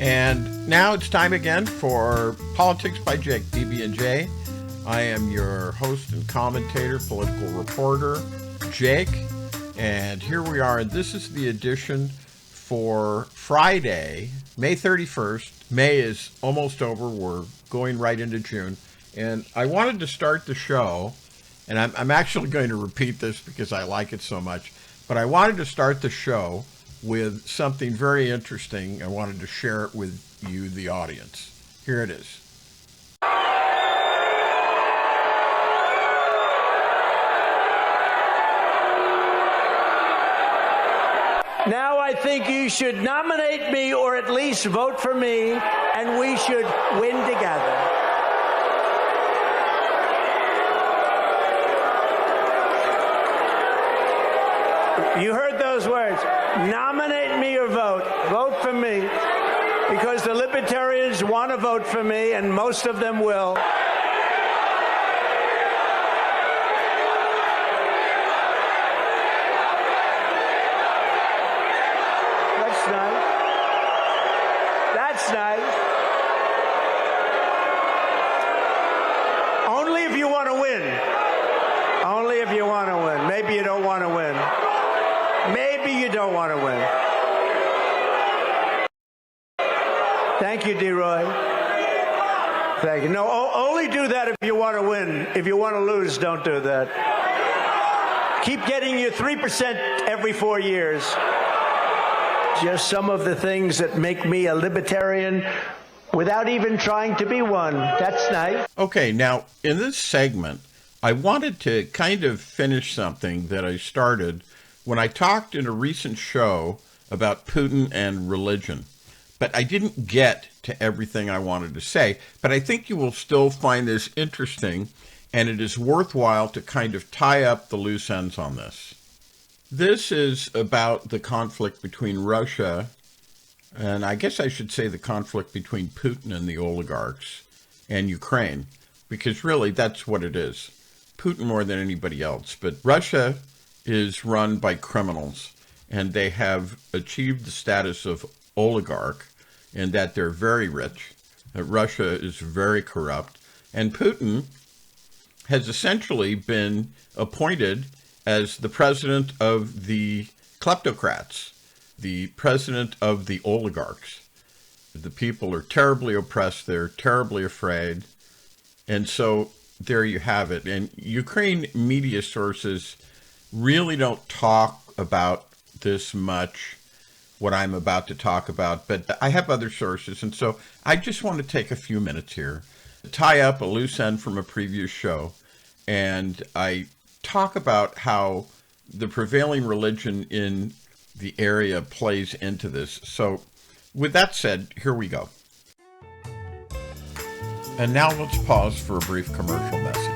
And now it's time again for Politics by Jake, BB&J. I am your host and commentator, political reporter, Jake. And here we are, and this is the edition for Friday, May 31st. May is almost over. We're going right into June. And I wanted to start the show, and I'm actually going to repeat this because I like it so much, but I wanted to start the show with something very interesting. I wanted to share it with you, the audience. Here it is. Now I think you should nominate me or at least vote for me, and we should win together. You heard those words. Nominate me or vote. Vote for me. Because the Libertarians want to vote for me, and most of them will. That's nice. That's nice. Only if you want to win. Only if you want to win. Maybe you don't want to win. Maybe you don't want to win. Thank you, D-Roy. Thank you. No, only do that if you want to win. If you want to lose, don't do that. Keep getting your 3% every 4 years. Just some of the things that make me a libertarian without even trying to be one. That's nice. Okay, now, in this segment, I wanted to kind of finish something that I started when I talked in a recent show about Putin and religion. But I didn't get to everything I wanted to say. But I think you will still find this interesting, and it is worthwhile to kind of tie up the loose ends on this. This is about the conflict between Russia, and I guess I should say the conflict between Putin and the oligarchs, and Ukraine, because really that's what it is. Putin more than anybody else. But Russia is run by criminals, and they have achieved the status of oligarch in that they're very rich. Russia is very corrupt, and Putin has essentially been appointed as the president of the kleptocrats, the president of the oligarchs. The people are terribly oppressed, they're terribly afraid, and so there you have it. And Ukraine media sources really don't talk about this much, what I'm about to talk about, but I have other sources, and so I just want to take a few minutes here to tie up a loose end from a previous show, and I talk about how the prevailing religion in the area plays into this. So with that said, here we go. And now let's pause for a brief commercial message.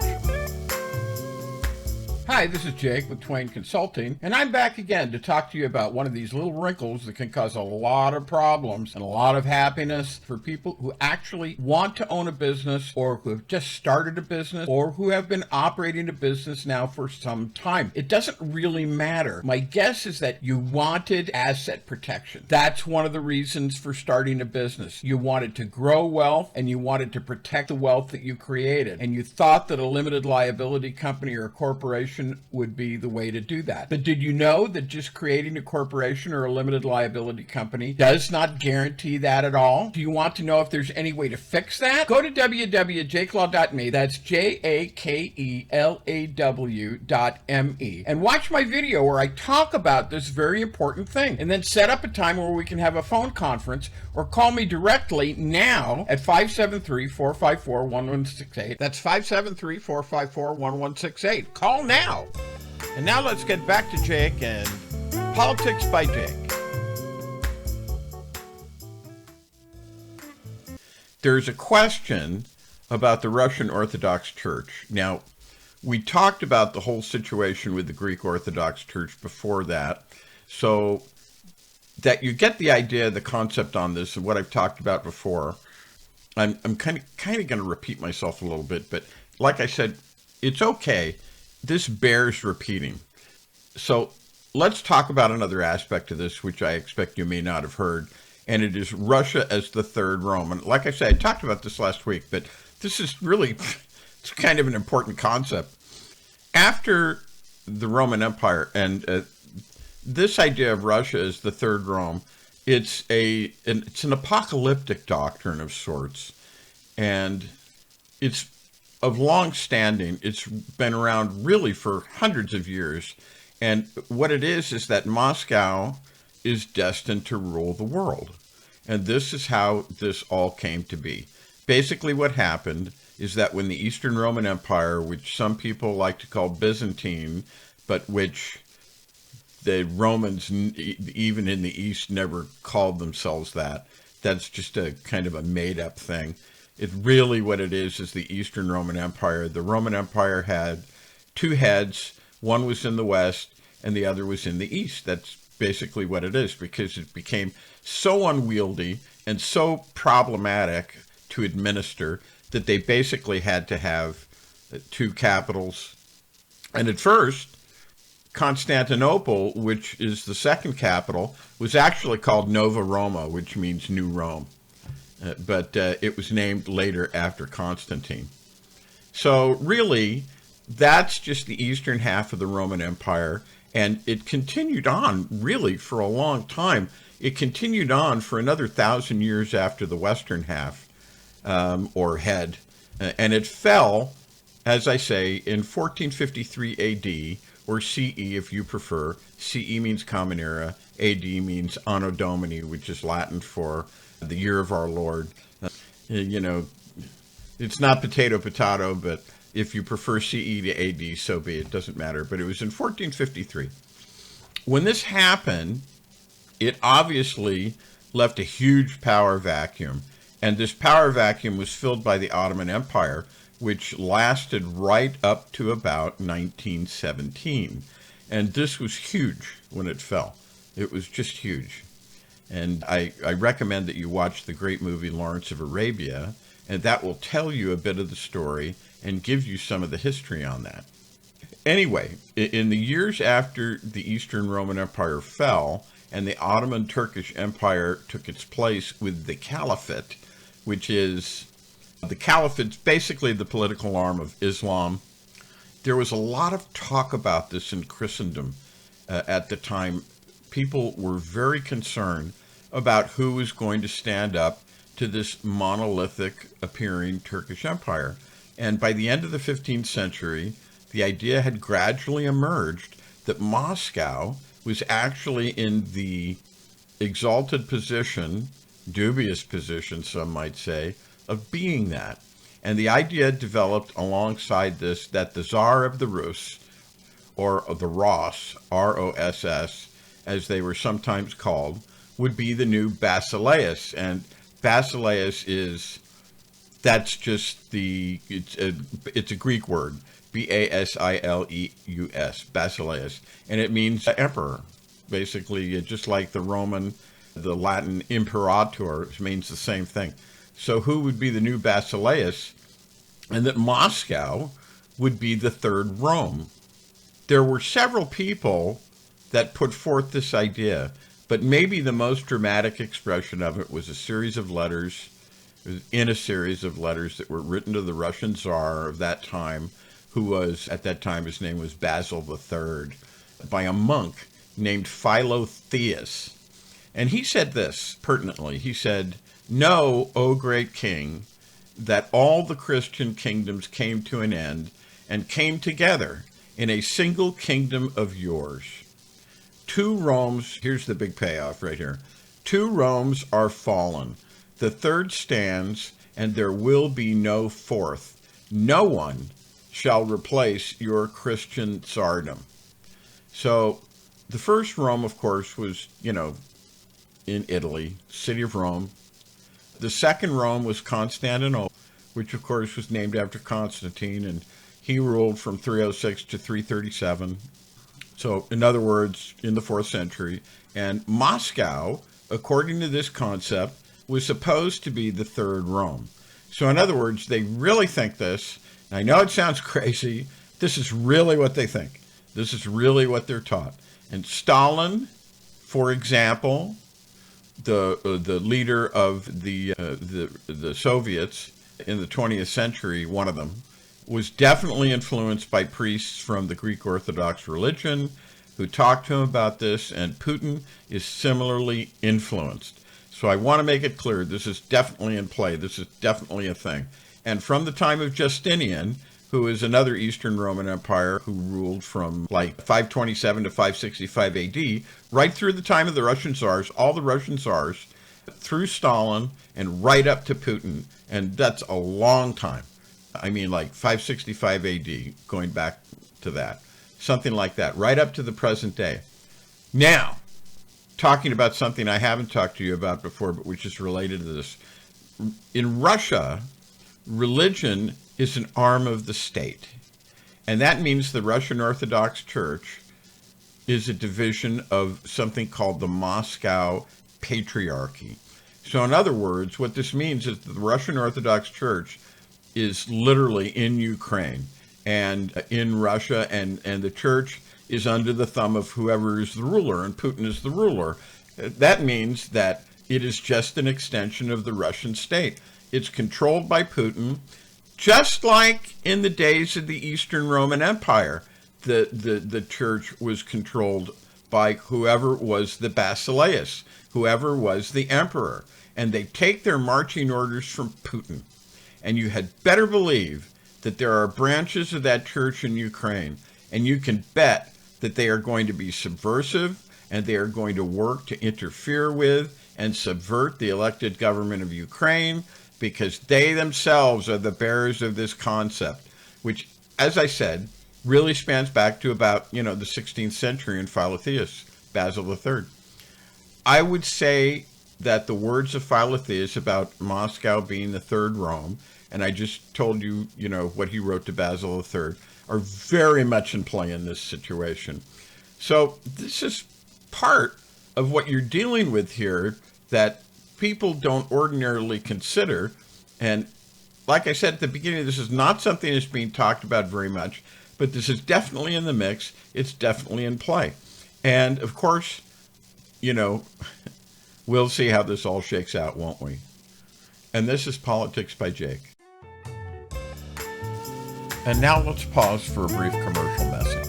Hi, this is Jake with Twain Consulting, and I'm back again to talk to you about one of these little wrinkles that can cause a lot of problems and a lot of happiness for people who actually want to own a business, or who have just started a business, or who have been operating a business now for some time. It doesn't really matter. My guess is that you wanted asset protection. That's one of the reasons for starting a business. You wanted to grow wealth, and you wanted to protect the wealth that you created, and you thought that a limited liability company or a corporation would be the way to do that. But did you know that just creating a corporation or a limited liability company does not guarantee that at all? Do you want to know if there's any way to fix that? Go to www.jakelaw.me, that's JAKELAW.me, and watch my video where I talk about this very important thing, and then set up a time where we can have a phone conference, or call me directly now at 573-454-1168. That's 573-454-1168. Call now. And now let's get back to Jake and Politics by Jake. There's a question about the Russian Orthodox Church. Now, we talked about the whole situation with the Greek Orthodox Church before that, so that you get the idea, the concept on this, and what I've talked about before. I'm kind of going to repeat myself a little bit, but like I said, it's okay. This bears repeating. So let's talk about another aspect of this, which I expect you may not have heard, and it is Russia as the third Rome. And like I said, I talked about this last week, but this is really, it's kind of an important concept. After the Roman Empire, and this idea of Russia as the third Rome, it's an apocalyptic doctrine of sorts, and it's of long standing. It's been around really for hundreds of years, and what it is that Moscow is destined to rule the world, and this is how this all came to be. Basically, what happened is that when the Eastern Roman Empire, which some people like to call Byzantine, but which the Romans, even in the East, never called themselves that. That's just a kind of a made-up thing. It really, what it is the Eastern Roman Empire. The Roman Empire had two heads. One was in the West, and the other was in the East. That's basically what it is, because it became so unwieldy and so problematic to administer that they basically had to have two capitals. And at first, Constantinople, which is the second capital, was actually called Nova Roma, which means New Rome. But it was named later after Constantine. So really, that's just the eastern half of the Roman Empire, and it continued on really for a long time. It continued on for another 1,000 years after the western half, or head, and it fell, as I say, in 1453 AD, or CE if you prefer. CE means Common Era, AD means Anno Domini, which is Latin for the year of our Lord. You know, it's not potato, but if you prefer CE to AD, so be it. It doesn't matter. But it was in 1453. When this happened, it obviously left a huge power vacuum. And this power vacuum was filled by the Ottoman Empire, which lasted right up to about 1917. And this was huge when it fell. It was just huge. And I recommend that you watch the great movie Lawrence of Arabia, and that will tell you a bit of the story and give you some of the history on that. Anyway, in the years after the Eastern Roman Empire fell and the Ottoman Turkish Empire took its place with the Caliphate, which is the Caliphate's basically the political arm of Islam. There was a lot of talk about this in Christendom at the time. People were very concerned about who was going to stand up to this monolithic appearing Turkish Empire. And by the end of the 15th century, the idea had gradually emerged that Moscow was actually in the exalted position, dubious position, some might say, of being that. And the idea developed alongside this that the Tsar of the Rus, or the Ross, R-O-S-S, as they were sometimes called, would be the new Basileus. And Basileus that's just it's a Greek word, B-A-S-I-L-E-U-S, Basileus. And it means emperor, basically, just like the Latin imperator means the same thing. So who would be the new Basileus? And that Moscow would be the third Rome. There were several people that put forth this idea, but maybe the most dramatic expression of it was a series of letters that were written to the Russian Tsar of that time, who was, at that time, his name was Basil III, by a monk named Philotheus. And he said this, pertinently, he said, "Know, O great king, that all the Christian kingdoms came to an end and came together in a single kingdom of yours. Two Romes," here's the big payoff right here, "two Romes are fallen. The third stands, and there will be no fourth. No one shall replace your Christian tsardom." So the first Rome, of course, was, in Italy, city of Rome. The second Rome was Constantinople, which of course was named after Constantine, and he ruled from 306 to 337. So in other words, in the 4th century. And Moscow, according to this concept, was supposed to be the third Rome. So in other words, they really think this. I know it sounds crazy. This is really what they think. This is really what they're taught. And Stalin, for example, the leader of the Soviets in the 20th century, one of them, was definitely influenced by priests from the Greek Orthodox religion who talked to him about this, and Putin is similarly influenced. So I want to make it clear, this is definitely in play. This is definitely a thing. And from the time of Justinian, who is another Eastern Roman Empire who ruled from like 527 to 565 AD, right through the time of the Russian Tsars, all the Russian Tsars, through Stalin and right up to Putin. And that's a long time. I mean, like 565 AD, going back to that. Something like that, right up to the present day. Now, talking about something I haven't talked to you about before, but which is related to this. In Russia, religion is an arm of the state. And that means the Russian Orthodox Church is a division of something called the Moscow Patriarchy. So in other words, what this means is that the Russian Orthodox Church is literally in Ukraine and in Russia, and the church is under the thumb of whoever is the ruler, and Putin is the ruler. That means that it is just an extension of the Russian state. It's controlled by Putin, just like in the days of the Eastern Roman Empire. The church was controlled by whoever was the basileus, whoever was the emperor. And they take their marching orders from Putin. And you had better believe that there are branches of that church in Ukraine, and you can bet that they are going to be subversive, and they are going to work to interfere with and subvert the elected government of Ukraine, because they themselves are the bearers of this concept, which, as I said, really spans back to about, the 16th century in Philotheus, Basil III. I would say that the words of Philotheus about Moscow being the third Rome, and I just told you, what he wrote to Basil III, are very much in play in this situation. So this is part of what you're dealing with here that people don't ordinarily consider. And like I said at the beginning, this is not something that's being talked about very much, but this is definitely in the mix. It's definitely in play. And of course, we'll see how this all shakes out, won't we? And this is Politics by Jake. And now let's pause for a brief commercial message.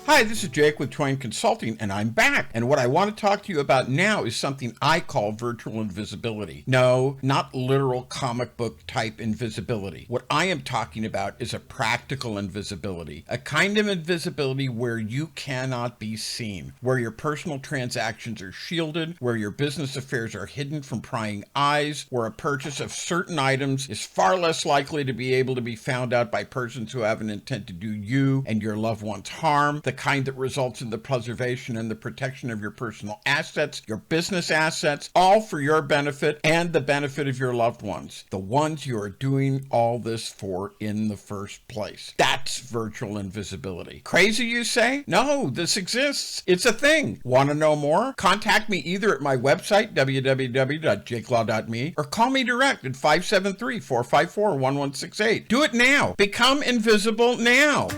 Hi, this is Jake with Twain Consulting, and I'm back. And what I want to talk to you about now is something I call virtual invisibility. No, not literal comic book type invisibility. What I am talking about is a practical invisibility, a kind of invisibility where you cannot be seen, where your personal transactions are shielded, where your business affairs are hidden from prying eyes, where a purchase of certain items is far less likely to be able to be found out by persons who have an intent to do you and your loved ones harm, the kind that results in the preservation and the protection of your personal assets, your business assets, all for your benefit and the benefit of your loved ones, the ones you are doing all this for in the first place. That's virtual invisibility. Crazy, you say? No, this exists. It's a thing. Want to know more? Contact me either at my website, www.jakelaw.me, or call me direct at 573-454-1168. Do it now. Become invisible now.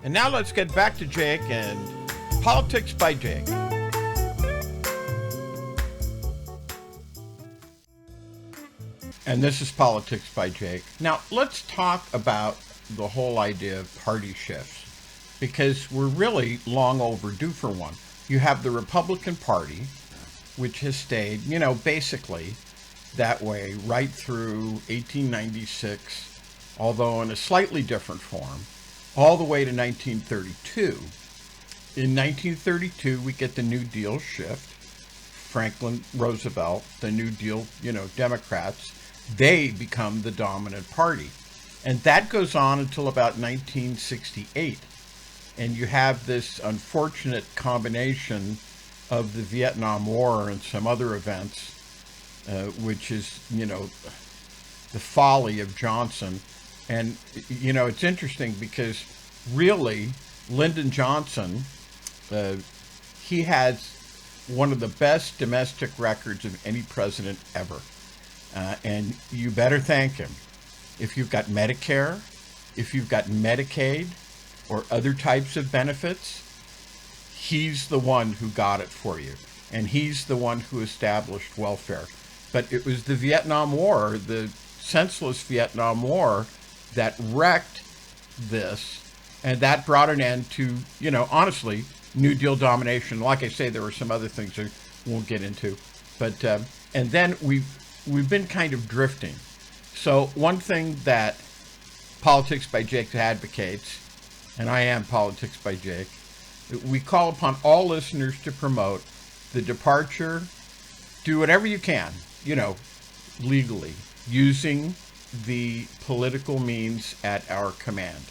And now let's get back to Jake and Politics by Jake. And this is Politics by Jake. Now let's talk about the whole idea of party shifts, because we're really long overdue for one. You have the Republican Party, which has stayed, basically that way right through 1896, although in a slightly different form, all the way to 1932. In 1932, we get the New Deal shift. Franklin Roosevelt, the New Deal, Democrats, they become the dominant party. And that goes on until about 1968. And you have this unfortunate combination of the Vietnam War and some other events, which is, the folly of Johnson. And, it's interesting because really Lyndon Johnson, he has one of the best domestic records of any president ever. And you better thank him. If you've got Medicare, if you've got Medicaid or other types of benefits, he's the one who got it for you, and he's the one who established welfare. But it was the Vietnam War, the senseless Vietnam War, that wrecked this, and that brought an end to, honestly, New Deal domination. Like I say, there were some other things I won't get into, but and then we've been kind of drifting. So one thing that Politics by Jake advocates, and I am Politics by Jake, we call upon all listeners to promote the departure, do whatever you can, legally, using the political means at our command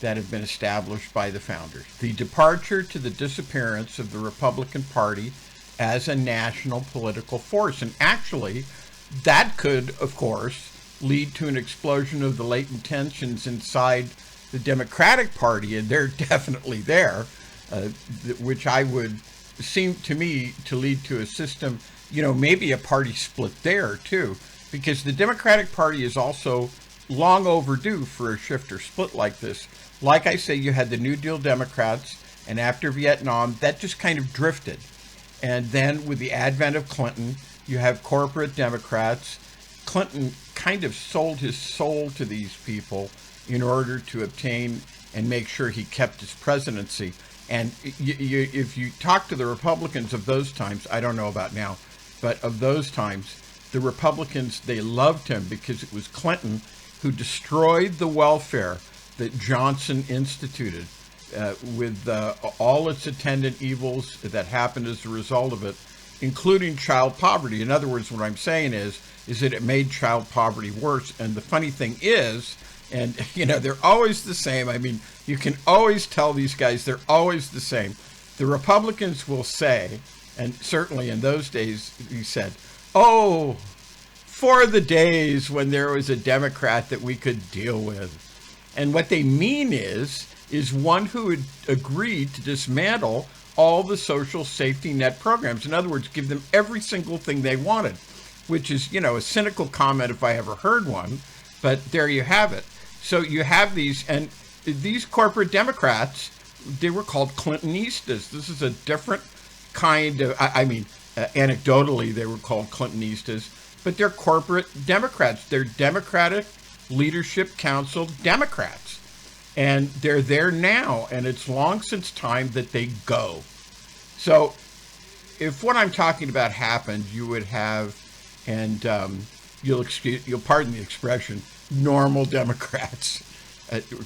that have been established by the founders. The departure to the disappearance of the Republican Party as a national political force. And actually, that could, of course, lead to an explosion of the latent tensions inside the Democratic Party, and they're definitely there, which I would seem to me to lead to a system, maybe a party split there too, because the Democratic Party is also long overdue for a shift or split like this. Like I say, you had the New Deal Democrats, and after Vietnam, that just kind of drifted. And then with the advent of Clinton, you have corporate Democrats. Clinton kind of sold his soul to these people in order to obtain and make sure he kept his presidency. And if you talk to the Republicans of those times, I don't know about now, but of those times, the Republicans, they loved him because it was Clinton who destroyed the welfare that Johnson instituted with all its attendant evils that happened as a result of it, including child poverty. In other words, what I'm saying is that it made child poverty worse. And the funny thing is, and they're always the same. I mean, you can always tell these guys, they're always the same. The Republicans will say, and certainly in those days, he said, oh, for the days when there was a Democrat that we could deal with. And what they mean is one who had agreed to dismantle all the social safety net programs. In other words, give them every single thing they wanted, which is, a cynical comment if I ever heard one, but there you have it. So you have these, and these corporate Democrats, they were called Clintonistas. This is a different kind of, anecdotally, they were called Clintonistas, but they're corporate Democrats. They're Democratic Leadership Council Democrats. And they're there now, and it's long since time that they go. So if what I'm talking about happened, you would have, and you'll pardon the expression, normal Democrats,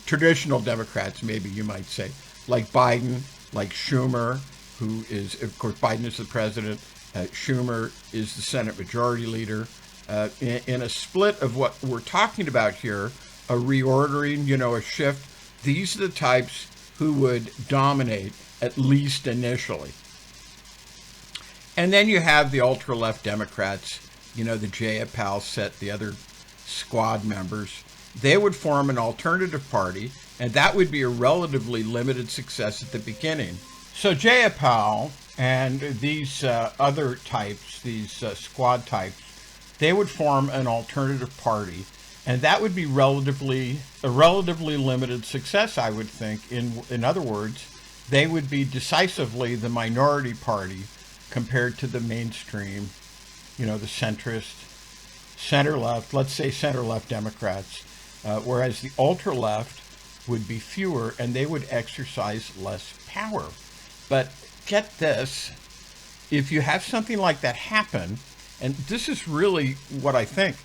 traditional Democrats, maybe you might say, like Biden, like Schumer, who is, of course, Biden is the president, Schumer is the Senate Majority Leader. In a split of what we're talking about here, a reordering, a shift, these are the types who would dominate, at least initially. And then you have the ultra-left Democrats, the Jay.053124 set, the other squad members. They would form an alternative party, and that would be a relatively limited success at the beginning. So Jay.05 and these other types, these squad types, they would form an alternative party, and that would be a relatively limited success, I would think. In other words, they would be decisively the minority party compared to the mainstream, the centrist, center-left, let's say center-left Democrats, whereas the ultra-left would be fewer, and they would exercise less power. But get this, if you have something like that happen, and this is really what I think,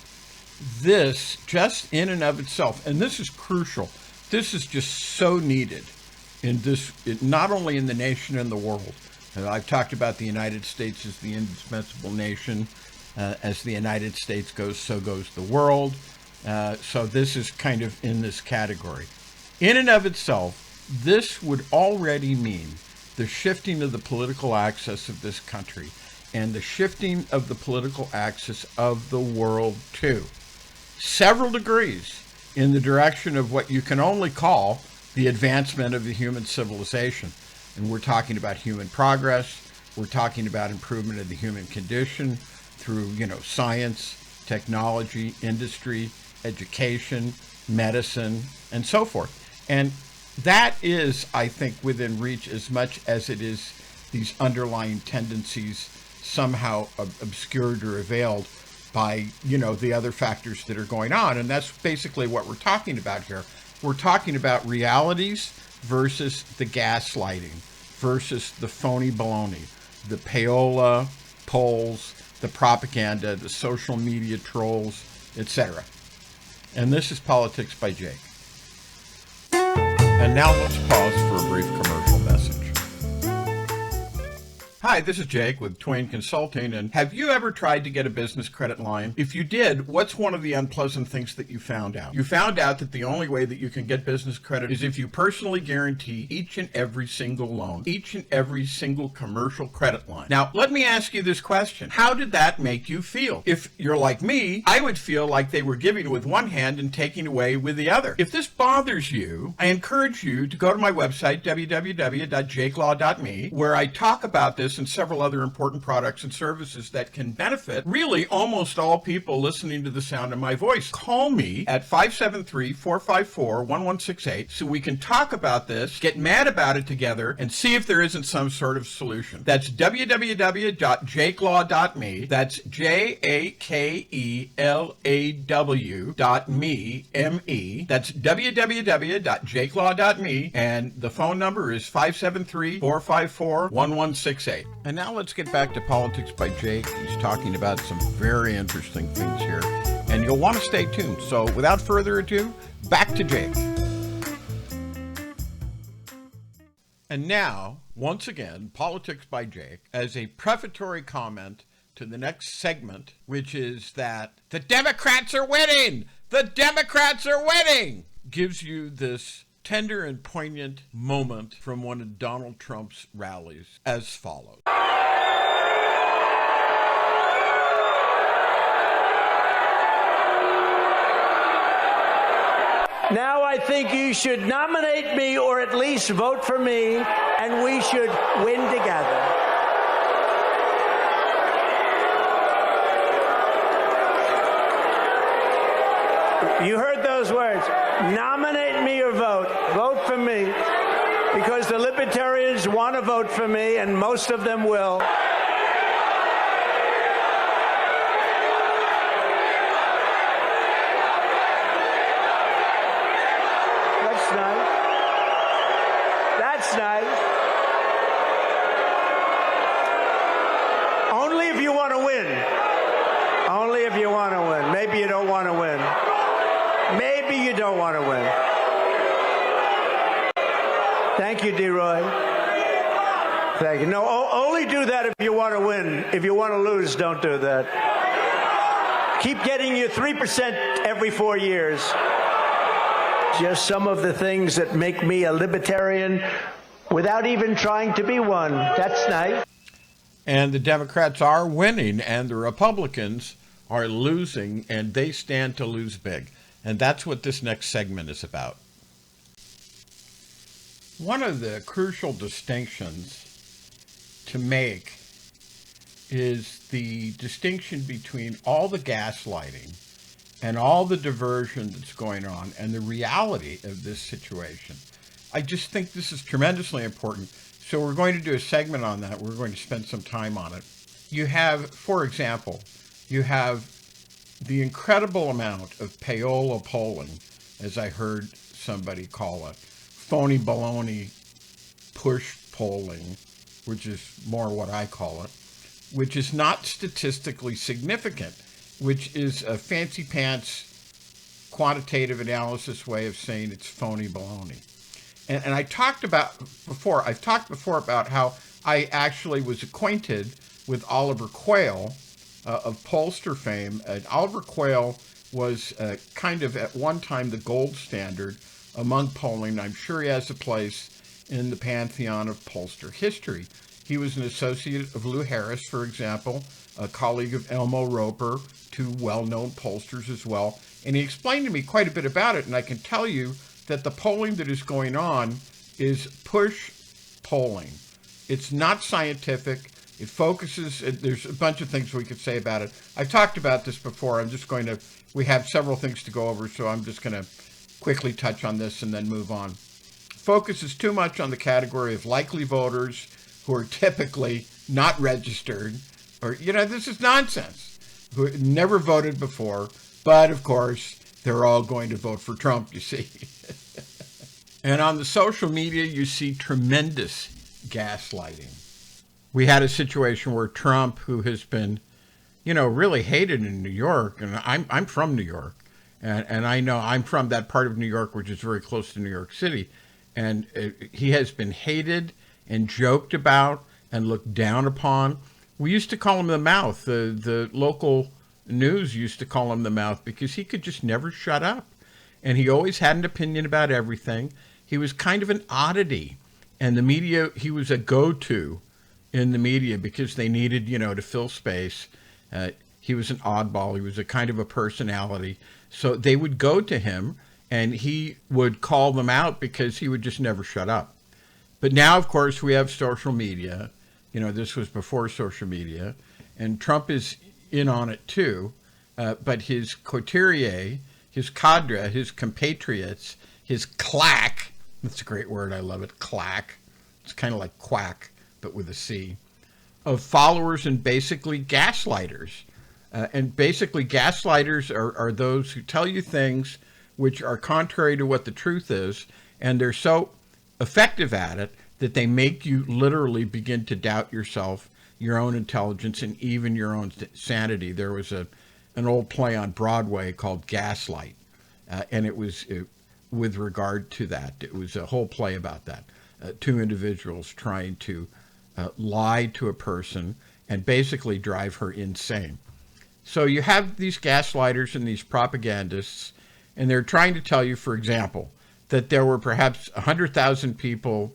this just in and of itself, and this is crucial, this is just so needed in this, not only in the nation and the world. I've talked about the United States as the indispensable nation. As the United States goes, so goes the world. So this is kind of in this category. In and of itself, this would already mean the shifting of the political axis of this country and the shifting of the political axis of the world too. Several degrees in the direction of what you can only call the advancement of the human civilization. And we're talking about human progress. We're talking about improvement of the human condition through, science, technology, industry, education, medicine, and so forth. And that is, I think, within reach as much as it is these underlying tendencies somehow obscured or veiled by, the other factors that are going on. And that's basically what we're talking about here. We're talking about realities versus the gaslighting, versus the phony baloney, the payola polls, the propaganda, the social media trolls, etc. And this is Politics by Jake. And now let's pause for a brief commercial message. Hi, this is Jake with Twain Consulting, and have you ever tried to get a business credit line? If you did, what's one of the unpleasant things that you found out? You found out that the only way that you can get business credit is if you personally guarantee each and every single loan, each and every single commercial credit line. Now, let me ask you this question. How did that make you feel? If you're like me, I would feel like they were giving with one hand and taking away with the other. If this bothers you, I encourage you to go to my website, www.jakelaw.me, where I talk about this and several other important products and services that can benefit really almost all people listening to the sound of my voice. Call me at 573-454-1168 so we can talk about this, get mad about it together, and see if there isn't some sort of solution. That's www.jakelaw.me. That's JAKELAW.me, M-E. That's www.jakelaw.me, and the phone number is 573-454-1168. And now let's get back to Politics by Jake. He's talking about some very interesting things here, and you'll want to stay tuned. So without further ado, back to Jake. And now, once again, Politics by Jake, as a prefatory comment to the next segment, which is that the Democrats are winning! The Democrats are winning! Gives you this tender and poignant moment from one of Donald Trump's rallies as follows. Now I think you should nominate me or at least vote for me, and we should win together. You heard those words. Nominate me or vote. Vote for me. Because the Libertarians want to vote for me, and most of them will. That's nice. That's nice. Only if you want to win. Only if you want to win. Maybe you don't want to win. Maybe you don't want to win. Thank you, D-Roy. Thank you. No, only do that if you want to win. If you want to lose, don't do that. Keep getting your 3% every 4 years. Just some of the things that make me a libertarian without even trying to be one. That's nice. And the Democrats are winning, and the Republicans are losing, and they stand to lose big. And that's what this next segment is about. One of the crucial distinctions to make is the distinction between all the gaslighting and all the diversion that's going on and the reality of this situation. I just think this is tremendously important. So we're going to do a segment on that. We're going to spend some time on it. You have, for example, you have the incredible amount of payola polling, as I heard somebody call it, phony baloney push polling, which is more what I call it, which is not statistically significant, which is a fancy pants quantitative analysis way of saying it's phony baloney. And I've talked before about how I actually was acquainted with Oliver Quayle of pollster fame. And Oliver Quayle was kind of at one time the gold standard among polling. I'm sure he has a place in the pantheon of pollster history. He was an associate of Lou Harris, for example, a colleague of Elmo Roper, two well-known pollsters as well. And he explained to me quite a bit about it, and I can tell you that the polling that is going on is push polling. It's not scientific. It focuses, there's a bunch of things we could say about it. I've talked about this before. We have several things to go over, so I'm just going to quickly touch on this and then move on. focuses too much on the category of likely voters who are typically not registered, or, this is nonsense, who never voted before, but of course, they're all going to vote for Trump, you see. And on the social media, you see tremendous gaslighting. We had a situation where Trump, who has been, really hated in New York, and I'm from New York, and I know I'm from that part of New York which is very close to New York City, and he has been hated and joked about and looked down upon. We used to call him the mouth. The local news used to call him the mouth because he could just never shut up, and he always had an opinion about everything. He was kind of an oddity, and the media, he was a go-to in the media because they needed, to fill space. He was an oddball. He was a kind of a personality. So they would go to him, and he would call them out because he would just never shut up. But now, of course, we have social media. This was before social media, and Trump is in on it too. But his coterie, his cadre, his compatriots, his claque, that's a great word, I love it, claque. It's kind of like quack, but with a C, of followers and basically gaslighters. And basically gaslighters are those who tell you things which are contrary to what the truth is, and they're so effective at it that they make you literally begin to doubt yourself, your own intelligence, and even your own sanity. There was an old play on Broadway called Gaslight, and it was with regard to that. It was a whole play about that. Two individuals trying to lie to a person and basically drive her insane. So you have these gaslighters and these propagandists, and they're trying to tell you, for example, that there were perhaps 100,000 people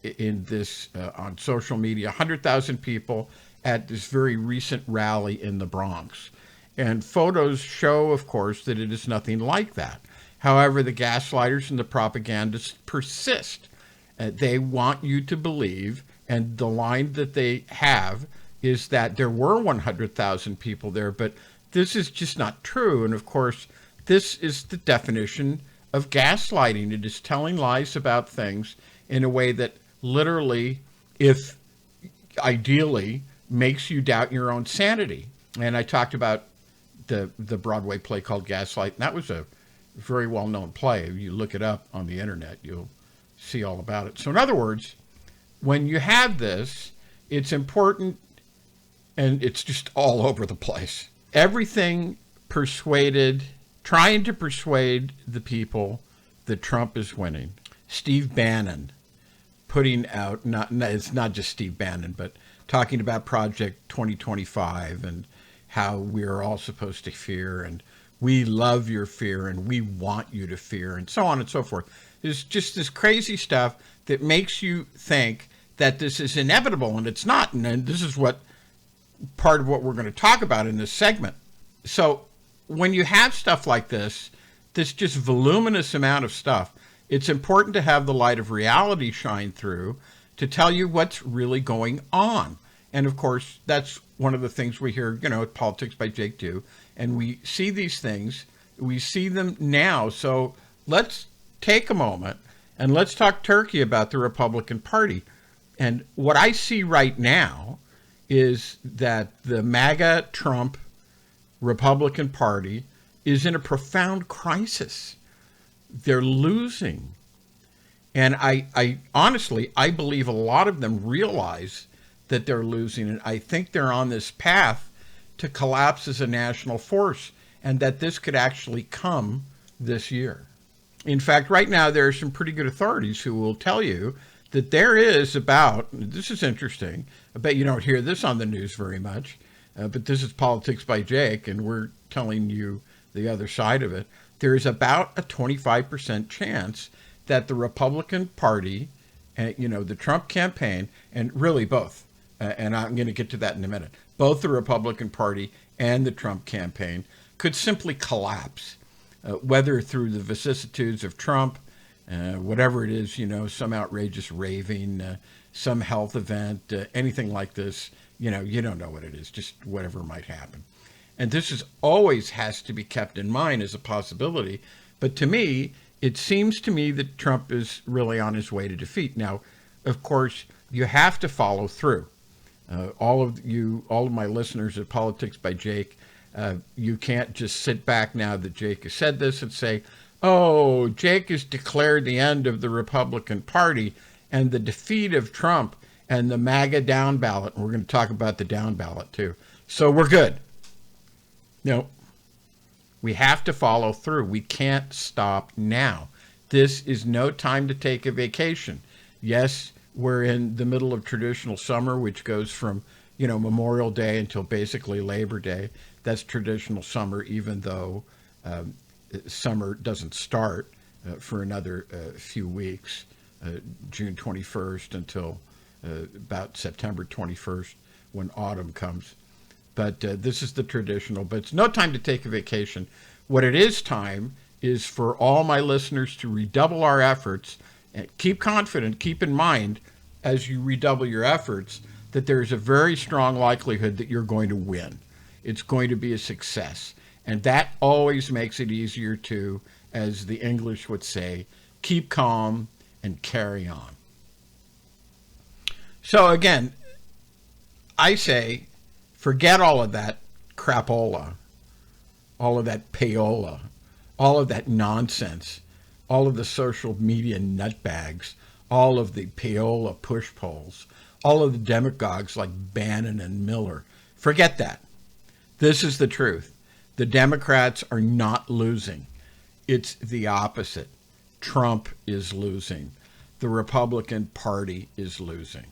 in this on social media, 100,000 people at this very recent rally in the Bronx. And photos show, of course, that it is nothing like that. However, the gaslighters and the propagandists persist. They want you to believe, and the line that they have is that there were 100,000 people there, but this is just not true. And of course, this is the definition of gaslighting. It is telling lies about things in a way that literally, if ideally, makes you doubt your own sanity. And I talked about the Broadway play called Gaslight, and that was a very well-known play. If you look it up on the internet, you'll see all about it. So in other words, when you have this, it's important, and it's just all over the place. Everything trying to persuade the people that Trump is winning. Steve Bannon putting out, it's not just Steve Bannon, but talking about Project 2025 and how we're all supposed to fear, and we love your fear, and we want you to fear, and so on and so forth. There's just this crazy stuff that makes you think that this is inevitable, and it's not. And this is part of what we're going to talk about in this segment. So when you have stuff like this just voluminous amount of stuff, it's important to have the light of reality shine through to tell you what's really going on. And of course, that's one of the things we hear, at Politics by Jake do. And we see these things, we see them now. So let's take a moment and let's talk turkey about the Republican Party. And what I see right now is that the MAGA Trump Republican Party is in a profound crisis. They're losing. And I honestly, I believe a lot of them realize that they're losing. And I think they're on this path to collapse as a national force, and that this could actually come this year. In fact, right now, there are some pretty good authorities who will tell you that there is this is interesting, I bet you don't hear this on the news very much, but this is Politics by Jake, and we're telling you the other side of it. There is about a 25% chance that the Republican Party, the Trump campaign, and really both, and I'm going to get to that in a minute, both the Republican Party and the Trump campaign could simply collapse, whether through the vicissitudes of Trump, whatever it is, some outrageous raving, some health event, anything like this, you don't know what it is, just whatever might happen. And this always has to be kept in mind as a possibility. But to me, it seems to me that Trump is really on his way to defeat. Now, of course, you have to follow through. All of my listeners at Politics by Jake, you can't just sit back now that Jake has said this and say, oh, Jake has declared the end of the Republican Party and the defeat of Trump and the MAGA down ballot. And we're going to talk about the down ballot too. So we're good. No, we have to follow through. We can't stop now. This is no time to take a vacation. Yes, we're in the middle of traditional summer, which goes from, Memorial Day until basically Labor Day. That's traditional summer, even though summer doesn't start for another few weeks, June 21st until about September 21st when autumn comes. But this is the traditional, but it's no time to take a vacation. What it is time is for all my listeners to redouble our efforts and keep confident, keep in mind as you redouble your efforts that there's a very strong likelihood that you're going to win. It's going to be a success. And that always makes it easier to, as the English would say, keep calm and carry on. So again, I say, forget all of that crapola, all of that payola, all of that nonsense, all of the social media nutbags, all of the payola push polls, all of the demagogues like Bannon and Miller. Forget that. This is the truth. The Democrats are not losing. It's the opposite. Trump is losing. The Republican Party is losing.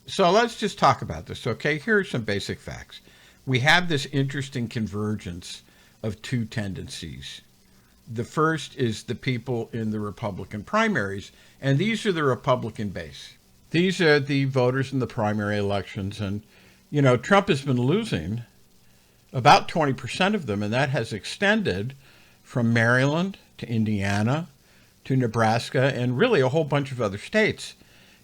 So let's just talk about this, okay? Here are some basic facts. We have this interesting convergence of two tendencies. The first is the people in the Republican primaries, and these are the Republican base. These are the voters in the primary elections, and, Trump has been losing about 20% of them, and that has extended from Maryland to Indiana to Nebraska and really a whole bunch of other states.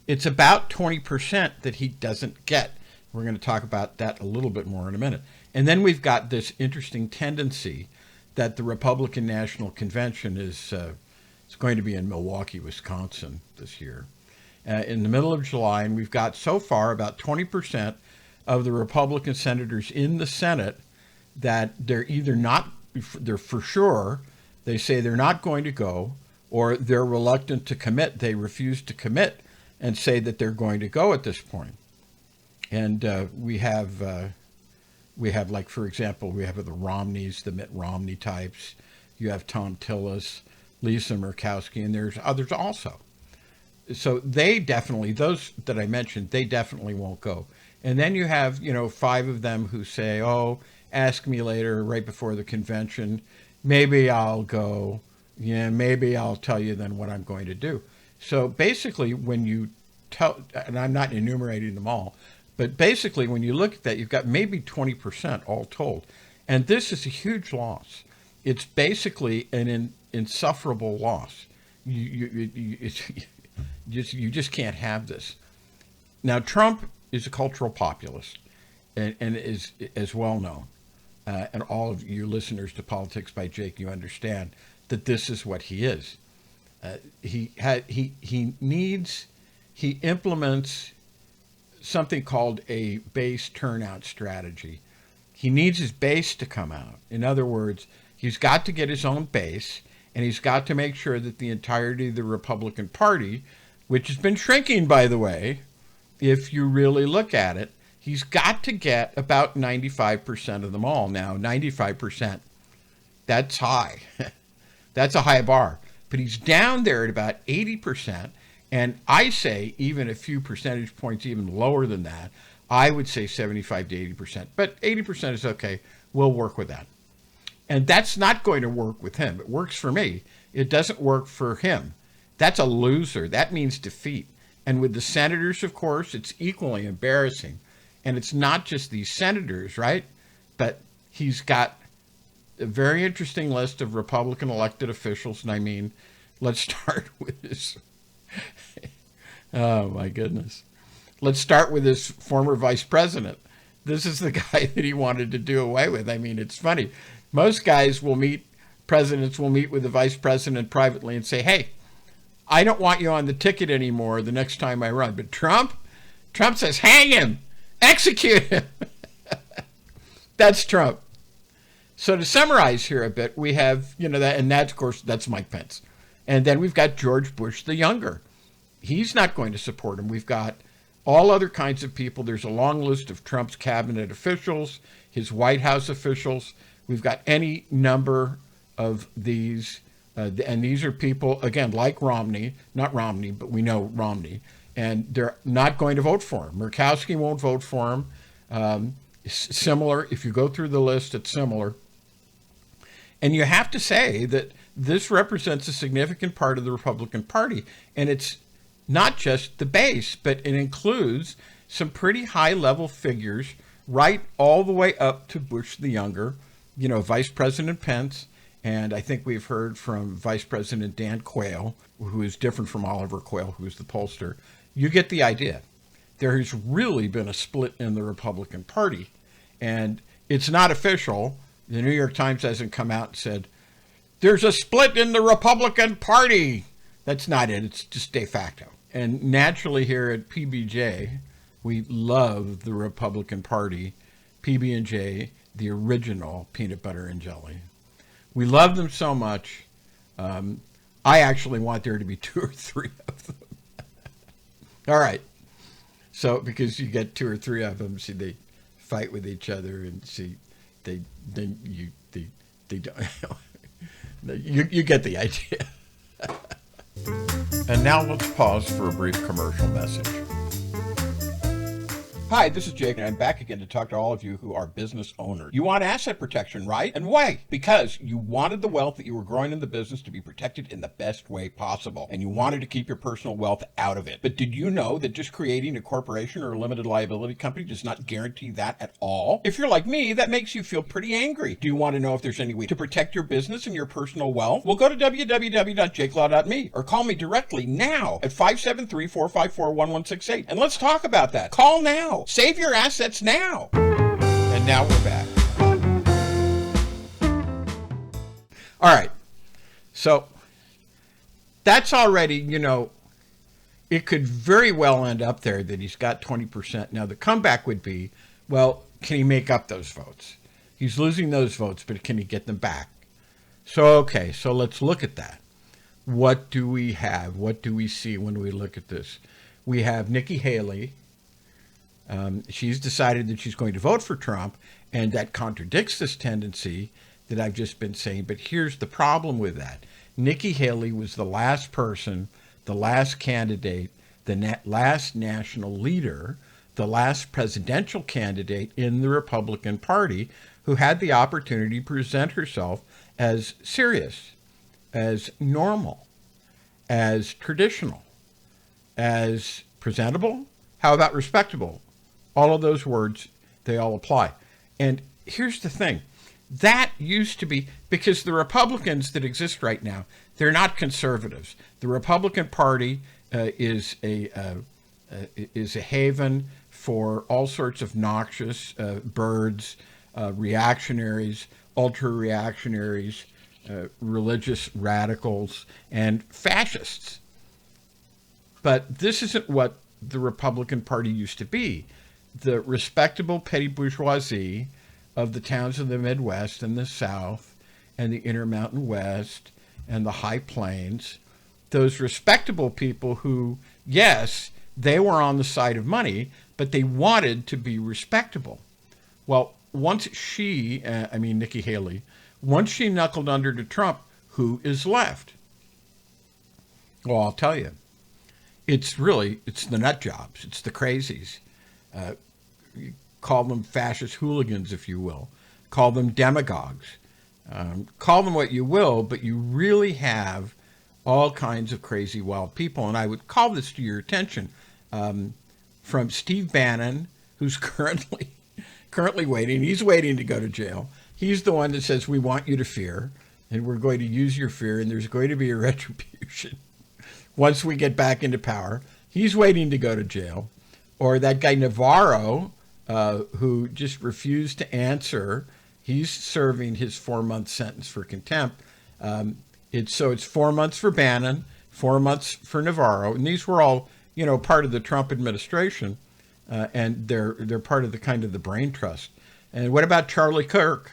It's about 20% that he doesn't get. We're going to talk about that a little bit more in a minute. And then we've got this interesting tendency that the Republican National Convention is going to be in Milwaukee, Wisconsin this year, in the middle of July. And we've got so far about 20% of the Republican senators in the Senate that they're either not, they're for sure, they say they're not going to go, or they're reluctant to commit. They refuse to commit and say that they're going to go at this point. And we have, like, for example, we have the Romneys, the Mitt Romney types. You have Tom Tillis, Lisa Murkowski, and there's others also. So they definitely, those that I mentioned, they definitely won't go. And then you have, 5 of them who say, oh, ask me later, right before the convention. Maybe I'll go. Yeah, maybe I'll tell you then what I'm going to do. So basically, when you tell, and I'm not enumerating them all, but basically when you look at that, you've got maybe 20% all told. And this is a huge loss. It's basically an insufferable loss. You just can't have this. Now, Trump is a cultural populist and is as well known. And all of you listeners to Politics by Jake, you understand that this is what he is. He implements something called a base turnout strategy. He needs his base to come out. In other words, he's got to get his own base, and he's got to make sure that the entirety of the Republican Party, which has been shrinking, by the way, if you really look at it, he's got to get about 95% of them all. Now, 95%, that's high. That's a high bar. But he's down there at about 80%. And I say even a few percentage points even lower than that. I would say 75 to 80%. But 80% is okay. We'll work with that. And that's not going to work with him. It works for me. It doesn't work for him. That's a loser. That means defeat. And with the senators, of course, it's equally embarrassing. And it's not just these senators, right? But he's got a very interesting list of Republican elected officials. And I mean, let's start with this. Oh, my goodness. Let's start with his former vice president. This is the guy that he wanted to do away with. I mean, it's funny. Most guys will meet presidents will meet with the vice president privately and say, hey, I don't want you on the ticket anymore the next time I run. But Trump says, hang him, execute him. That's Trump. So to summarize here a bit, we have, that, and that's, of course, that's Mike Pence. And then we've got George Bush the younger. He's not going to support him. We've got all other kinds of people. There's a long list of Trump's cabinet officials, his White House officials. We've got any number of these, and these are people, again, like Romney, not Romney, but we know Romney, and they're not going to vote for him. Murkowski won't vote for him. Similar, if you go through the list, it's similar. And you have to say that this represents a significant part of the Republican Party, and it's not just the base, but it includes some pretty high-level figures right all the way up to Bush the younger, Vice President Pence, and I think we've heard from Vice President Dan Quayle, who is different from Oliver Quayle, who's the pollster. You get the idea. There has really been a split in the Republican Party, and it's not official. The New York Times hasn't come out and said, there's a split in the Republican Party. That's not it. It's just de facto. And naturally here at PBJ, we love the Republican Party, PB&J, the original peanut butter and jelly. We love them so much. I actually want there to be 2 or 3 of them. All right. So because you get 2 or 3 of them, see, they fight with each other, and see, they don't. You get the idea. And now let's pause for a brief commercial message. Hi, this is Jake, and I'm back again to talk to all of you who are business owners. You want asset protection, right? And why? Because you wanted the wealth that you were growing in the business to be protected in the best way possible, and you wanted to keep your personal wealth out of it. But did you know that just creating a corporation or a limited liability company does not guarantee that at all? If you're like me, that makes you feel pretty angry. Do you want to know if there's any way to protect your business and your personal wealth? Well, go to www.jakelaw.me or call me directly now at 573-454-1168, and let's talk about that. Call now. Save your assets now. And now we're back. All right. So that's already, it could very well end up there that he's got 20%. Now, the comeback would be, well, can he make up those votes? He's losing those votes, but can he get them back? So, okay, so let's look at that. What do we have? What do we see when we look at this? We have Nikki Haley. She's decided that she's going to vote for Trump, and that contradicts this tendency that I've just been saying. But here's the problem with that. Nikki Haley was the last person, the last candidate, the last national leader, the last presidential candidate in the Republican Party who had the opportunity to present herself as serious, as normal, as traditional, as presentable. How about respectable? All of those words, they all apply. And here's the thing. That used to be, because the Republicans that exist right now, they're not conservatives. The Republican Party is a haven for all sorts of noxious birds, reactionaries, ultra-reactionaries, religious radicals, and fascists. But this isn't what the Republican Party used to be. The respectable petty bourgeoisie of the towns of the Midwest and the South and the Intermountain West and the High Plains, those respectable people who, yes, they were on the side of money, but they wanted to be respectable. Well, once Nikki Haley, once she knuckled under to Trump, who is left? Well, I'll tell you. It's the nut jobs. It's the crazies. You call them fascist hooligans, if you will. Call them demagogues. Call them what you will, but you really have all kinds of crazy, wild people. And I would call this to your attention from Steve Bannon, who's currently waiting. He's waiting to go to jail. He's the one that says, we want you to fear, and we're going to use your fear, and there's going to be a retribution once we get back into power. He's waiting to go to jail. Or that guy Navarro, who just refused to answer. He's serving his 4-month sentence for contempt. It's 4 months for Bannon, 4 months for Navarro, and these were all part of the Trump administration, and they're part of the kind of the brain trust. And what about Charlie Kirk?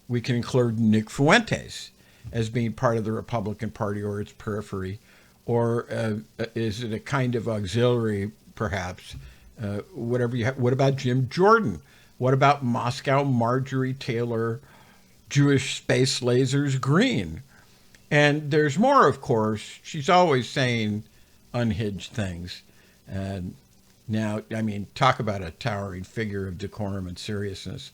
We can include Nick Fuentes as being part of the Republican Party or its periphery, or is it a kind of auxiliary, perhaps? Whatever you have. What about Jim Jordan? What about Moscow Marjorie Taylor, Jewish space lasers green? And there's more, of course. She's always saying unhinged things. And now, I mean, talk about a towering figure of decorum and seriousness.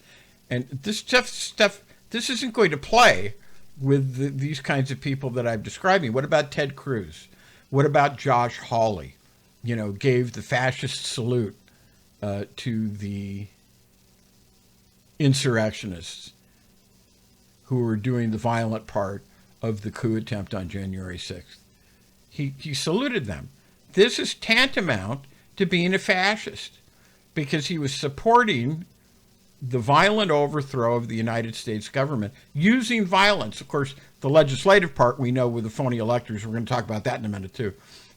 And this stuff, this isn't going to play with these kinds of people that I'm describing. What about Ted Cruz? What about Josh Hawley? Gave the fascist salute to the insurrectionists who were doing the violent part of the coup attempt on January 6th. He saluted them. This is tantamount to being a fascist, because he was supporting the violent overthrow of the United States government using violence. Of course, the legislative part we know with the phony electors. We're going to talk about that in a minute too.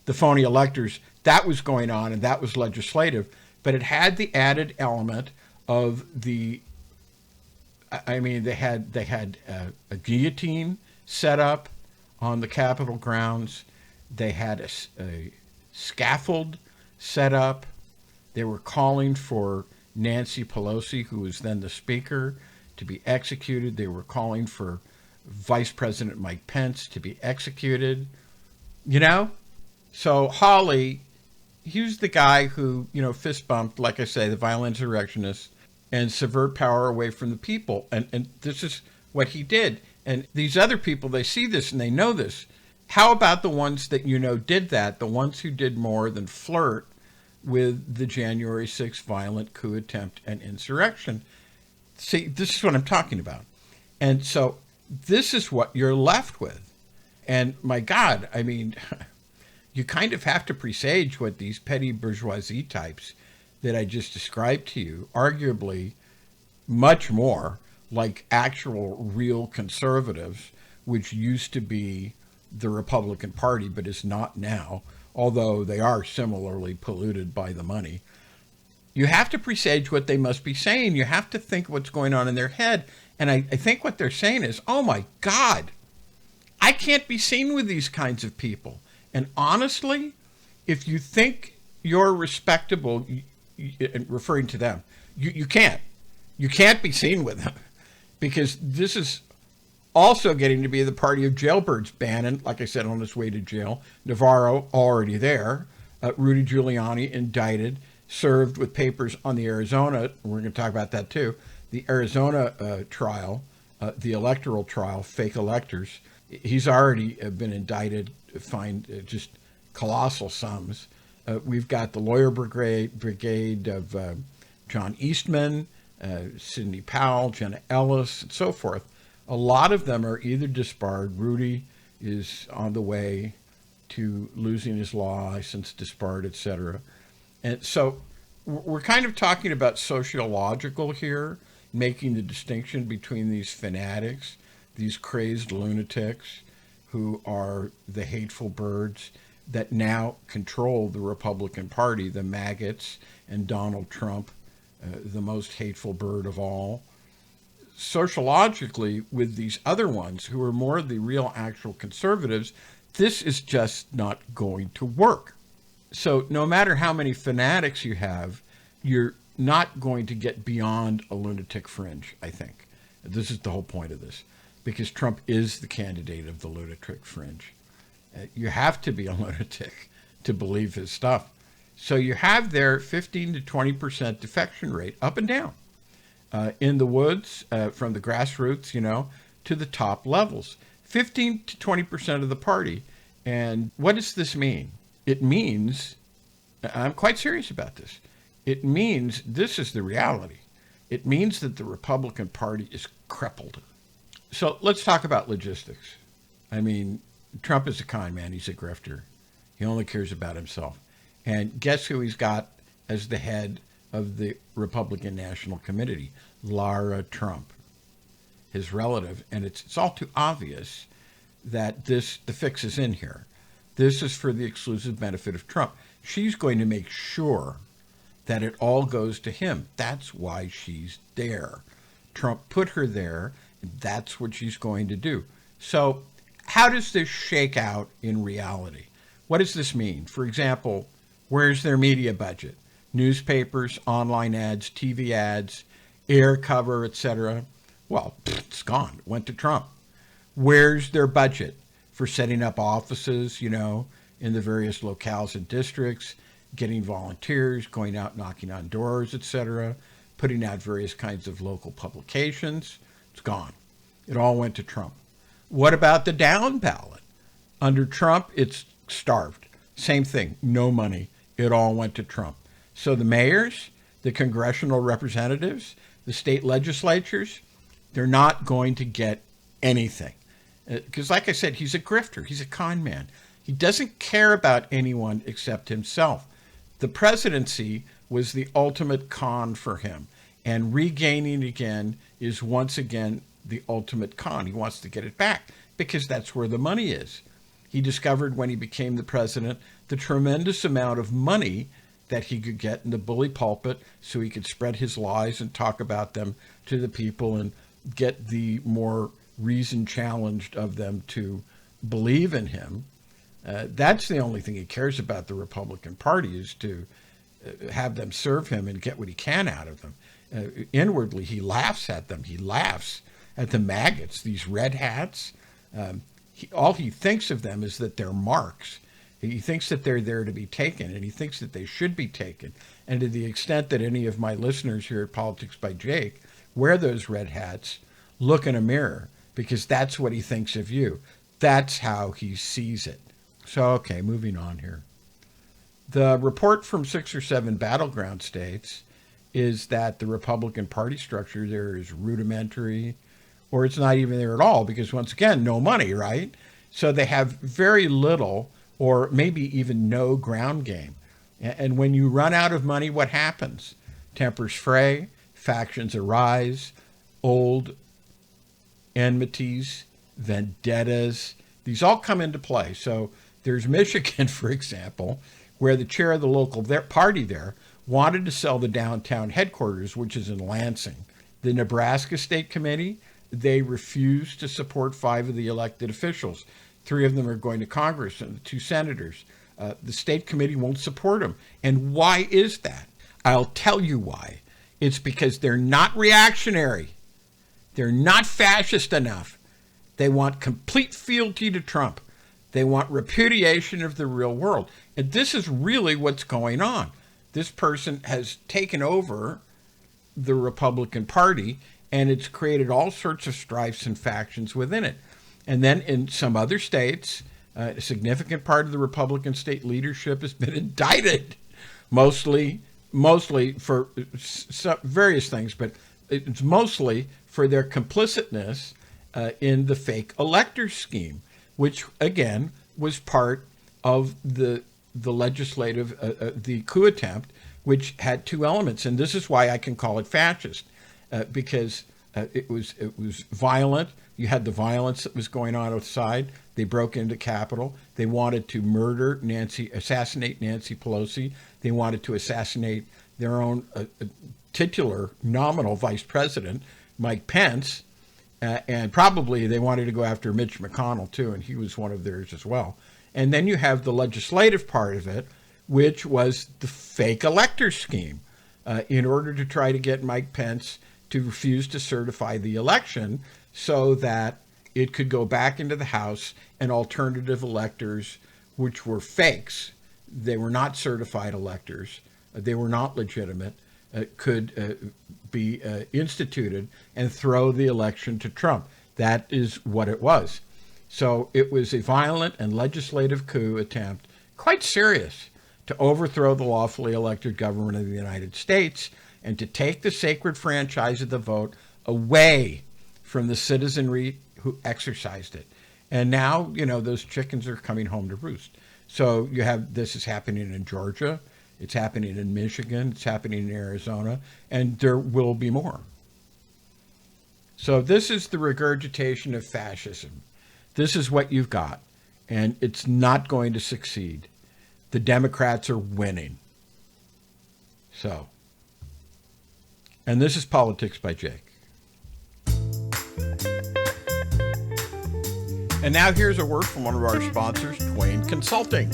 The phony electors, that was going on, and that was legislative, but it had the added element of they had a guillotine set up on the Capitol grounds. They had a scaffold set up. They were calling for Nancy Pelosi, who was then the speaker, to be executed. They were calling for Vice President Mike Pence to be executed. So Hawley, he was the guy who, fist bumped, like I say, the violent insurrectionists and subvert power away from the people. And this is what he did. And these other people, they see this and they know this. How about the ones that did that, the ones who did more than flirt with the January 6th violent coup attempt and insurrection? See, this is what I'm talking about. And so this is what you're left with. And my God, I mean, you kind of have to presage what these petty bourgeoisie types that I just described to you, arguably much more like actual real conservatives, which used to be the Republican Party, but is not now, although they are similarly polluted by the money. You have to presage what they must be saying. You have to think what's going on in their head. And I think what they're saying is, oh my God, I can't be seen with these kinds of people. And honestly, if you think you're respectable, referring to them, you can't. You can't be seen with them, because this is also getting to be the party of jailbirds. Bannon, like I said, on his way to jail. Navarro, already there. Rudy Giuliani, indicted, served with papers on the Arizona, we're going to talk about that too, the Arizona trial, the electoral trial, fake electors. He's already been indicted, fined just colossal sums. We've got the lawyer brigade of John Eastman, Sidney Powell, Jenna Ellis, and so forth. A lot of them are either disbarred. Rudy is on the way to losing his law license, disbarred, etc. And so we're kind of talking about sociological here, making the distinction between these fanatics, these crazed lunatics who are the hateful birds that now control the Republican Party, the maggots, and Donald Trump, the most hateful bird of all. Sociologically, with these other ones who are more the real actual conservatives, this is just not going to work. So no matter how many fanatics you have, you're not going to get beyond a lunatic fringe, I think. This is the whole point of this, because Trump is the candidate of the lunatic fringe. You have to be a lunatic to believe his stuff. So you have their 15 to 20% defection rate up and down. In the woods, from the grassroots, to the top levels. 15 to 20% of the party. And what does this mean? It means, I'm quite serious about this, it means this is the reality. It means that the Republican Party is crippled. So let's talk about logistics. I mean, Trump is a con man. He's a grifter. He only cares about himself. And guess who he's got as the head of the Republican National Committee? Lara Trump. his relative, and it's all too obvious that the fix is in here. This is for the exclusive benefit of Trump. She's going to make sure that it all goes to him. That's why she's there. Trump put her there, and that's what she's going to do. So how does this shake out in reality? What does this mean? For example, where's their media budget? Newspapers, online ads, TV ads, air cover, etc. Well, it's gone. It went to Trump. Where's their budget for setting up offices, in the various locales and districts, getting volunteers, going out knocking on doors, etc., putting out various kinds of local publications? It's gone. It all went to Trump. What about the down ballot? Under Trump, it's starved. Same thing, no money. It all went to Trump. So the mayors, the congressional representatives, the state legislatures, they're not going to get anything. Because like I said, he's a grifter. He's a con man. He doesn't care about anyone except himself. The presidency was the ultimate con for him. And regaining again is once again the ultimate con. He wants to get it back because that's where the money is. He discovered when he became the president the tremendous amount of money that he could get in the bully pulpit so he could spread his lies and talk about them to the people and get the more reason challenged of them to believe in him. That's the only thing he cares about, the Republican Party, is to have them serve him and get what he can out of them. Inwardly, he laughs at them. He laughs at the maggots, these red hats. All he thinks of them is that they're marks. He thinks that they're there to be taken, and he thinks that they should be taken. And to the extent that any of my listeners here at Politics by Jake wear those red hats, look in a mirror, because that's what he thinks of you. That's how he sees it. So, okay, moving on here. The report from 6 or 7 battleground states is that the Republican Party structure there is rudimentary, or it's not even there at all, because once again, no money, right? So they have very little or maybe even no ground game. And when you run out of money, what happens? Tempers fray, factions arise, old enmities, vendettas, these all come into play. So there's Michigan, for example, where the chair of the local party there wanted to sell the downtown headquarters, which is in Lansing. The Nebraska State Committee, they refused to support 5 of the elected officials. 3 of them are going to Congress and 2 senators. The state committee won't support them. And why is that? I'll tell you why. It's because they're not reactionary. They're not fascist enough. They want complete fealty to Trump. They want repudiation of the real world. And this is really what's going on. This person has taken over the Republican Party, and it's created all sorts of strifes and factions within it. And then in some other states, a significant part of the Republican state leadership has been indicted, mostly for various things, but it's mostly for their complicitness in the fake elector scheme, which again was part of the legislative, the coup attempt, which had 2 elements. And this is why I can call it fascist, because it was violent. You had the violence that was going on outside. They broke into Capitol. They wanted to assassinate Nancy Pelosi. They wanted to assassinate their own titular nominal vice president, Mike Pence. And probably they wanted to go after Mitch McConnell too, and he was one of theirs as well. And then you have the legislative part of it, which was the fake elector scheme, in order to try to get Mike Pence to refuse to certify the election so that it could go back into the House and alternative electors, which were fakes. They were not certified electors. They were not legitimate, could be instituted and throw the election to Trump. That is what it was. So it was a violent and legislative coup attempt, quite serious, to overthrow the lawfully elected government of the United States and to take the sacred franchise of the vote away from the citizenry who exercised it. And now, those chickens are coming home to roost. So this is happening in Georgia, it's happening in Michigan, it's happening in Arizona, and there will be more. So this is the regurgitation of fascism. This is what you've got, and it's not going to succeed. The Democrats are winning. So, and this is Politics by Jake. And now here's a word from one of our sponsors, Twain Consulting.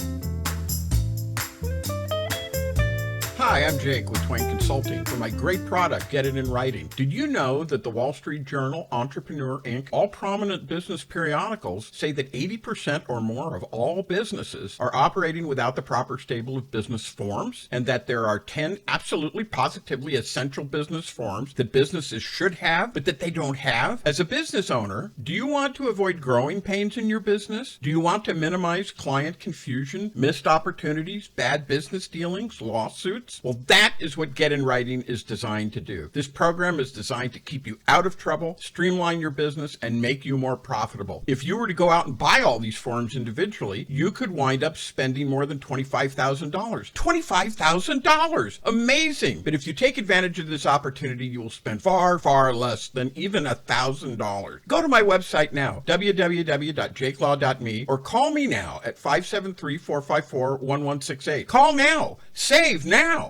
Hi, I'm Jake with Twain Consulting. For my great product, Get It in Writing. Did you know that the Wall Street Journal, Entrepreneur, Inc., all prominent business periodicals say that 80% or more of all businesses are operating without the proper stable of business forms, and that there are 10 absolutely positively essential business forms that businesses should have, but that they don't have? As a business owner, do you want to avoid growing pains in your business? Do you want to minimize client confusion, missed opportunities, bad business dealings, lawsuits? Well, that is what Get in Writing is designed to do. This program is designed to keep you out of trouble, streamline your business, and make you more profitable. If you were to go out and buy all these forms individually, you could wind up spending more than $25,000. $25,000! Amazing! But if you take advantage of this opportunity, you will spend far, far less than even $1,000. Go to my website now, www.jakelaw.me, or call me now at 573-454-1168. Call now! Save now!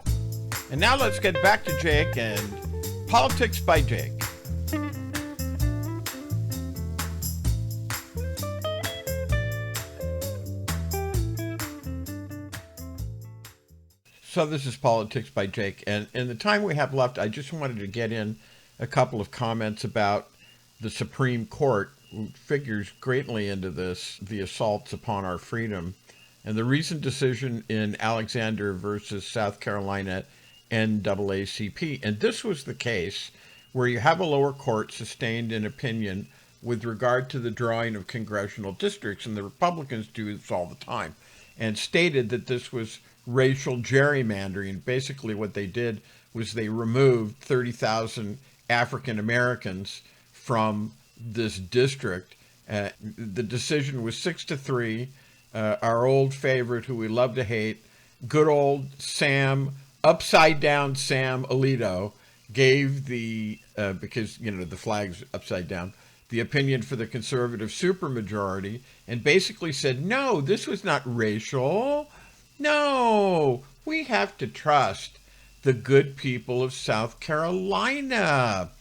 And now let's get back to Jake and Politics by Jake. So this is Politics by Jake, and in the time we have left, I just wanted to get in a couple of comments about the Supreme Court, who figures greatly into this, the assaults upon our freedom, and the recent decision in Alexander versus South Carolina NAACP. And this was the case where you have a lower court sustained an opinion with regard to the drawing of congressional districts, and the Republicans do this all the time, and stated that this was racial gerrymandering. Basically what they did was they removed 30,000 African Americans from this district. The decision was 6-3. Our old favorite, who we love to hate, good old Sam, upside down Sam Alito, gave the, because, you know, the flag's upside down, the opinion for the conservative supermajority, and basically said, no, this was not racial. No, we have to trust the good people of South Carolina.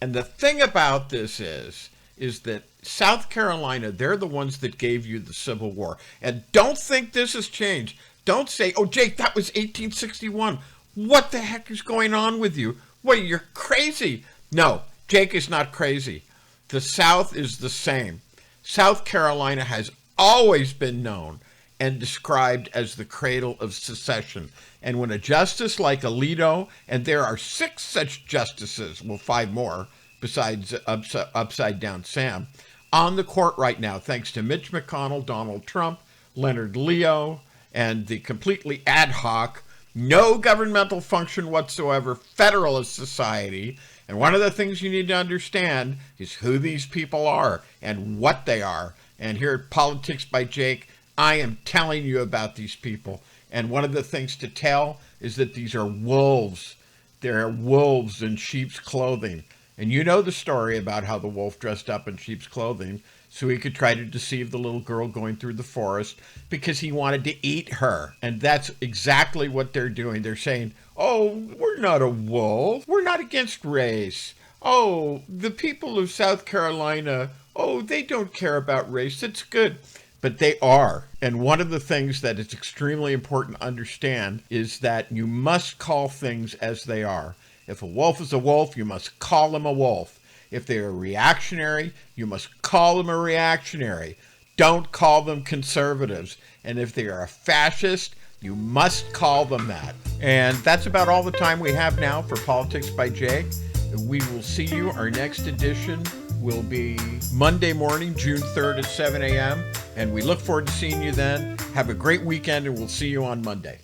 And the thing about this is that South Carolina, they're the ones that gave you the Civil War. And don't think this has changed. Don't say, oh, Jake, that was 1861. What the heck is going on with you? What, you're crazy. No, Jake is not crazy. The South is the same. South Carolina has always been known and described as the cradle of secession. And when a justice like Alito, and there are 6 such justices, well, 5 more, besides upside down Sam, on the court right now, thanks to Mitch McConnell, Donald Trump, Leonard Leo, and the completely ad hoc, no governmental function whatsoever, Federalist Society. And one of the things you need to understand is who these people are and what they are. And here at Politics by Jake, I am telling you about these people. And one of the things to tell is that these are wolves. They're wolves in sheep's clothing. And you know the story about how the wolf dressed up in sheep's clothing so he could try to deceive the little girl going through the forest because he wanted to eat her. And that's exactly what they're doing. They're saying, oh, we're not a wolf. We're not against race. Oh, the people of South Carolina, oh, they don't care about race. It's good. But they are. And one of the things that is extremely important to understand is that you must call things as they are. If a wolf is a wolf, you must call him a wolf. If they are reactionary, you must call them a reactionary. Don't call them conservatives. And if they are a fascist, you must call them that. And that's about all the time we have now for Politics by Jake. We will see you. Our next edition will be Monday morning, June 3rd at 7 a.m. And we look forward to seeing you then. Have a great weekend, and we'll see you on Monday.